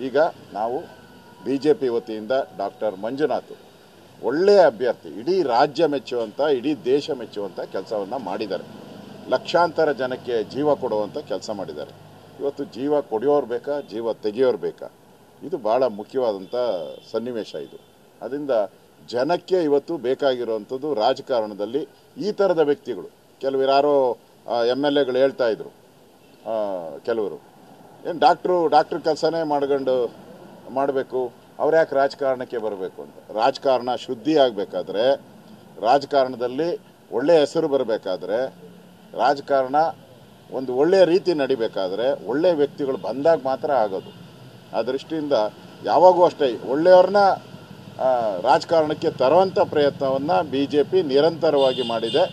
ಈಗ ನಾವು ಬಿಜೆಪಿ ವತಿಯಿಂದ ಡಾಕ್ಟರ್ ಮಂಜುನಾಥ್ ಒಳ್ಳೆಯ ಅಭ್ಯರ್ಥಿ, ಇಡೀ ರಾಜ್ಯ ಮೆಚ್ಚುವಂಥ, ಇಡೀ ದೇಶ ಮೆಚ್ಚುವಂಥ ಕೆಲಸವನ್ನು ಮಾಡಿದ್ದಾರೆ. ಲಕ್ಷಾಂತರ ಜನಕ್ಕೆ ಜೀವ ಕೊಡುವಂಥ ಕೆಲಸ ಮಾಡಿದ್ದಾರೆ. ಇವತ್ತು ಜೀವ ಕೊಡಿಯೋರು ಬೇಕಾ, ಜೀವ ತೆಗೆಯೋರು ಬೇಕಾ, ಇದು ಭಾಳ ಮುಖ್ಯವಾದಂಥ ಸನ್ನಿವೇಶ ಇದು. ಅದರಿಂದ ಜನಕ್ಕೆ ಇವತ್ತು ಬೇಕಾಗಿರುವಂಥದ್ದು ರಾಜಕಾರಣದಲ್ಲಿ ಈ ಥರದ ವ್ಯಕ್ತಿಗಳು. ಕೆಲವರು ಯಾರೋ MLAಗಳು ಹೇಳ್ತಾ ಇದ್ರು, ಕೆಲವರು ಏನು ಡಾಕ್ಟ್ರು ಕೆಲಸನೇ ಮಾಡಬೇಕು, ಅವ್ರು ಯಾಕೆ ರಾಜಕಾರಣಕ್ಕೆ ಬರಬೇಕು ಅಂತ. ರಾಜಕಾರಣ ಶುದ್ಧಿ ಆಗಬೇಕಾದ್ರೆ, ರಾಜಕಾರಣದಲ್ಲಿ ಒಳ್ಳೆಯ ಹೆಸರು ಬರಬೇಕಾದ್ರೆ, ರಾಜಕಾರಣ ಒಂದು ಒಳ್ಳೆಯ ರೀತಿ ನಡಿಬೇಕಾದ್ರೆ ಒಳ್ಳೆಯ ವ್ಯಕ್ತಿಗಳು ಬಂದಾಗ ಮಾತ್ರ ಆಗೋದು. ಆ ದೃಷ್ಟಿಯಿಂದ ಯಾವಾಗೂ ಅಷ್ಟೇ ಒಳ್ಳೆಯವ್ರನ್ನ ರಾಜಕಾರಣಕ್ಕೆ ತರುವಂಥ ಪ್ರಯತ್ನವನ್ನು BJP ನಿರಂತರವಾಗಿ ಮಾಡಿದೆ.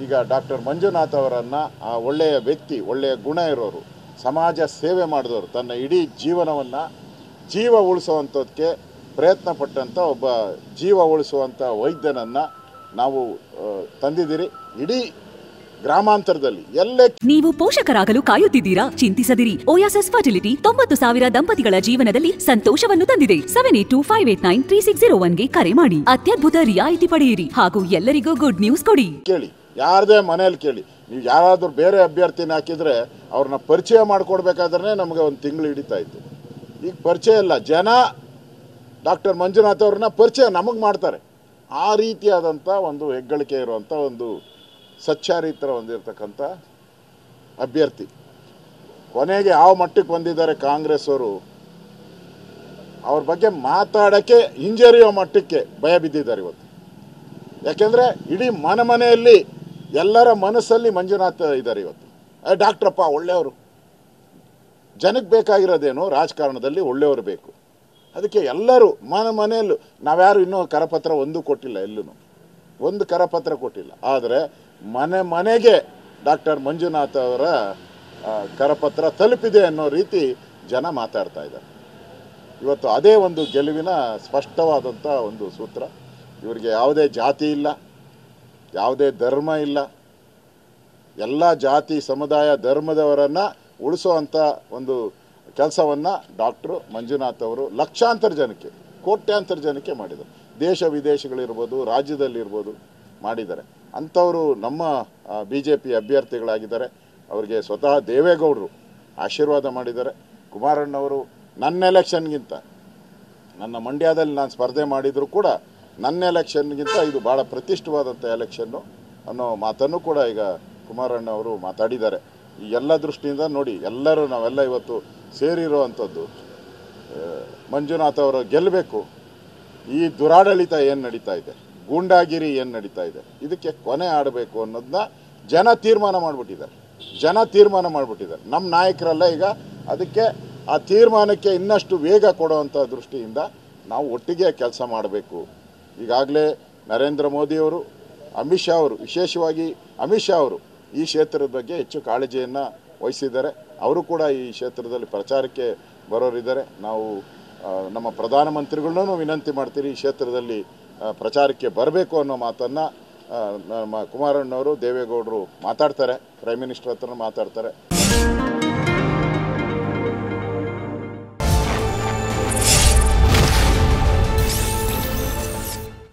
ಈಗ ಡಾಕ್ಟರ್ ಮಂಜುನಾಥ್ ಅವರನ್ನು ಆ ಒಳ್ಳೆಯ ವ್ಯಕ್ತಿ, ಒಳ್ಳೆಯ ಗುಣ ಇರೋರು, ಸಮಾಜ ಸೇವೆ ಮಾಡಿದವರು, ತನ್ನ ಇಡೀ ಜೀವನವನ್ನು ಜೀವ ಉಳಿಸುವಂಥದ್ದಕ್ಕೆ ಪ್ರಯತ್ನ ಪಟ್ಟಂಥ ಒಬ್ಬ ಜೀವ ಉಳಿಸುವಂಥ ವೈದ್ಯನನ್ನು ನಾವು ತಂದಿದ್ದೀರಿ. ಇಡೀ ಗ್ರಾಮಾಂತರದಲ್ಲಿ ಎಲ್ಲೇ ನೀವು ಪೋಷಕರಾಗಲು ಕಾಯುತ್ತಿದ್ದೀರಾ? ಚಿಂತಿಸದಿರಿ. ಓಯಾಸಿಸ್ ಫರ್ಟಿಲಿಟಿ 90,000 ದಂಪತಿಗಳ ಜೀವನದಲ್ಲಿ ಸಂತೋಷವನ್ನು ತಂದಿದೆ. 7825893601ಗೆ ಕರೆ ಮಾಡಿ. ಅತ್ಯದ್ಭುತ ರಿಯಾಯಿತಿ ಪಡೆಯಿರಿ ಹಾಗೂ ಎಲ್ಲರಿಗೂ ಗುಡ್ ನ್ಯೂಸ್ ಕೊಡಿ. ಕೇಳಿ, ಯಾರದೇ ಮನೇಲಿ ಕೇಳಿ, ನೀವು ಯಾರಾದರೂ ಬೇರೆ ಅಭ್ಯರ್ಥಿನ ಹಾಕಿದರೆ ಅವ್ರನ್ನ ಪರಿಚಯ ಮಾಡಿಕೊಡ್ಬೇಕಾದ್ರೆ ನಮಗೆ ಒಂದು ತಿಂಗಳು ಹಿಡಿತಾ ಇತ್ತು. ಈಗ ಪರಿಚಯ ಇಲ್ಲ, ಜನ ಡಾಕ್ಟರ್ ಮಂಜುನಾಥ್ ಅವ್ರನ್ನ ಪರಿಚಯ ನಮಗೆ ಮಾಡ್ತಾರೆ. ಆ ರೀತಿಯಾದಂಥ ಒಂದು ಹೆಗ್ಗಳಿಕೆ ಇರುವಂಥ ಒಂದು ಸಚ್ಚಾರಿತ್ರ ಹೊಂದಿರತಕ್ಕಂಥ ಅಭ್ಯರ್ಥಿ. ಕೊನೆಗೆ ಯಾವ ಮಟ್ಟಕ್ಕೆ ಬಂದಿದ್ದಾರೆ ಕಾಂಗ್ರೆಸ್ ಅವರು, ಅವ್ರ ಬಗ್ಗೆ ಮಾತಾಡೋಕ್ಕೆ ಹಿಂಜರಿಯೋ ಮಟ್ಟಕ್ಕೆ ಭಯ ಬಿದ್ದಿದ್ದಾರೆ ಇವತ್ತು. ಯಾಕೆಂದರೆ ಇಡೀ ಮನೆಯಲ್ಲಿ ಎಲ್ಲರ ಮನಸ್ಸಲ್ಲಿ ಮಂಜುನಾಥ್ ಇದ್ದಾರೆ ಇವತ್ತು. ಡಾಕ್ಟ್ರಪ್ಪ ಒಳ್ಳೆಯವರು. ಜನಕ್ಕೆ ಬೇಕಾಗಿರೋದೇನು, ರಾಜಕಾರಣದಲ್ಲಿ ಒಳ್ಳೆಯವರು ಬೇಕು. ಅದಕ್ಕೆ ಎಲ್ಲರೂ ಮನೆಯಲ್ಲೂ ನಾವ್ಯಾರು ಇನ್ನೂ ಕರಪತ್ರ ಒಂದು ಕೊಟ್ಟಿಲ್ಲ, ಎಲ್ಲೂ ಒಂದು ಕರಪತ್ರ ಕೊಟ್ಟಿಲ್ಲ. ಆದರೆ ಮನೆಗೆ ಡಾಕ್ಟರ್ ಮಂಜುನಾಥ್ ಅವರ ಕರಪತ್ರ ತಲುಪಿದೆ ಅನ್ನೋ ರೀತಿ ಜನ ಮಾತಾಡ್ತಾ ಇದ್ದಾರೆ. ಇವತ್ತು ಅದೇ ಒಂದು ಗೆಲುವಿನ ಸ್ಪಷ್ಟವಾದಂಥ ಒಂದು ಸೂತ್ರ. ಇವರಿಗೆ ಯಾವುದೇ ಜಾತಿ ಇಲ್ಲ, ಯಾವುದೇ ಧರ್ಮ ಇಲ್ಲ, ಎಲ್ಲ ಜಾತಿ ಸಮುದಾಯ ಧರ್ಮದವರನ್ನು ಉಳಿಸುವಂಥ ಒಂದು ಕೆಲಸವನ್ನು ಡಾಕ್ಟ್ರು ಮಂಜುನಾಥ್ ಅವರು ಲಕ್ಷಾಂತರ ಜನಕ್ಕೆ, ಕೋಟ್ಯಾಂತರ ಜನಕ್ಕೆ ಮಾಡಿದ್ದಾರೆ. ದೇಶ ವಿದೇಶಗಳಿರ್ಬೋದು, ರಾಜ್ಯದಲ್ಲಿರ್ಬೋದು ಮಾಡಿದ್ದಾರೆ. ಅಂಥವರು ನಮ್ಮ BJP ಅಭ್ಯರ್ಥಿಗಳಾಗಿದ್ದಾರೆ. ಅವರಿಗೆ ಸ್ವತಃ ದೇವೇಗೌಡರು ಆಶೀರ್ವಾದ ಮಾಡಿದ್ದಾರೆ. ಕುಮಾರಣ್ಣವರು ನನ್ನ ಎಲೆಕ್ಷನ್ಗಿಂತ, ನನ್ನ ಮಂಡ್ಯದಲ್ಲಿ ನಾನು ಸ್ಪರ್ಧೆ ಮಾಡಿದರೂ ಕೂಡ ನನ್ನ ಎಲೆಕ್ಷನ್ಗಿಂತ ಇದು ಭಾಳ ಪ್ರತಿಷ್ಠವಾದಂಥ ಎಲೆಕ್ಷನ್ನು ಅನ್ನೋ ಮಾತನ್ನು ಕೂಡ ಈಗ ಕುಮಾರಣ್ಣ ಅವರು ಮಾತಾಡಿದ್ದಾರೆ. ಈ ಎಲ್ಲ ದೃಷ್ಟಿಯಿಂದ ನೋಡಿ, ಎಲ್ಲರೂ ನಾವೆಲ್ಲ ಇವತ್ತು ಸೇರಿರೋ ಅಂಥದ್ದು ಮಂಜುನಾಥ್ ಅವರು ಗೆಲ್ಲಬೇಕು. ಈ ದುರಾಡಳಿತ ಏನು ನಡೀತಾ ಇದೆ, ಗೂಂಡಾಗಿರಿ ಏನು ನಡೀತಾ ಇದೆ, ಇದಕ್ಕೆ ಕೊನೆ ಆಡಬೇಕು ಅನ್ನೋದನ್ನ ಜನ ತೀರ್ಮಾನ ಮಾಡಿಬಿಟ್ಟಿದ್ದಾರೆ. ನಮ್ಮ ನಾಯಕರಲ್ಲ ಈಗ ಅದಕ್ಕೆ ಆ ತೀರ್ಮಾನಕ್ಕೆ ಇನ್ನಷ್ಟು ವೇಗ ಕೊಡುವಂಥ ದೃಷ್ಟಿಯಿಂದ ನಾವು ಒಟ್ಟಿಗೆ ಕೆಲಸ ಮಾಡಬೇಕು. ಈಗಾಗಲೇ ನರೇಂದ್ರ ಮೋದಿಯವರು, ಅಮಿತ್ ಶಾ ಅವರು, ವಿಶೇಷವಾಗಿ ಅಮಿತ್ ಶಾ ಅವರು ಈ ಕ್ಷೇತ್ರದ ಬಗ್ಗೆ ಹೆಚ್ಚು ಕಾಳಜಿಯನ್ನು ವಹಿಸಿದ್ದಾರೆ. ಅವರು ಕೂಡ ಈ ಕ್ಷೇತ್ರದಲ್ಲಿ ಪ್ರಚಾರಕ್ಕೆ ಬರೋರಿದ್ದಾರೆ. ನಾವು ನಮ್ಮ ಪ್ರಧಾನಮಂತ್ರಿಗಳನ್ನೂ ವಿನಂತಿ ಮಾಡ್ತೀರಿ, ಈ ಕ್ಷೇತ್ರದಲ್ಲಿ ಪ್ರಚಾರಕ್ಕೆ ಬರಬೇಕು ಅನ್ನೋ ಮಾತನ್ನು ನಮ್ಮ ಕುಮಾರಣ್ಣವರು, ದೇವೇಗೌಡರು ಮಾತಾಡ್ತಾರೆ, ಪ್ರೈಮ್ ಮಿನಿಸ್ಟರ್ ಹತ್ರ ಮಾತಾಡ್ತಾರೆ.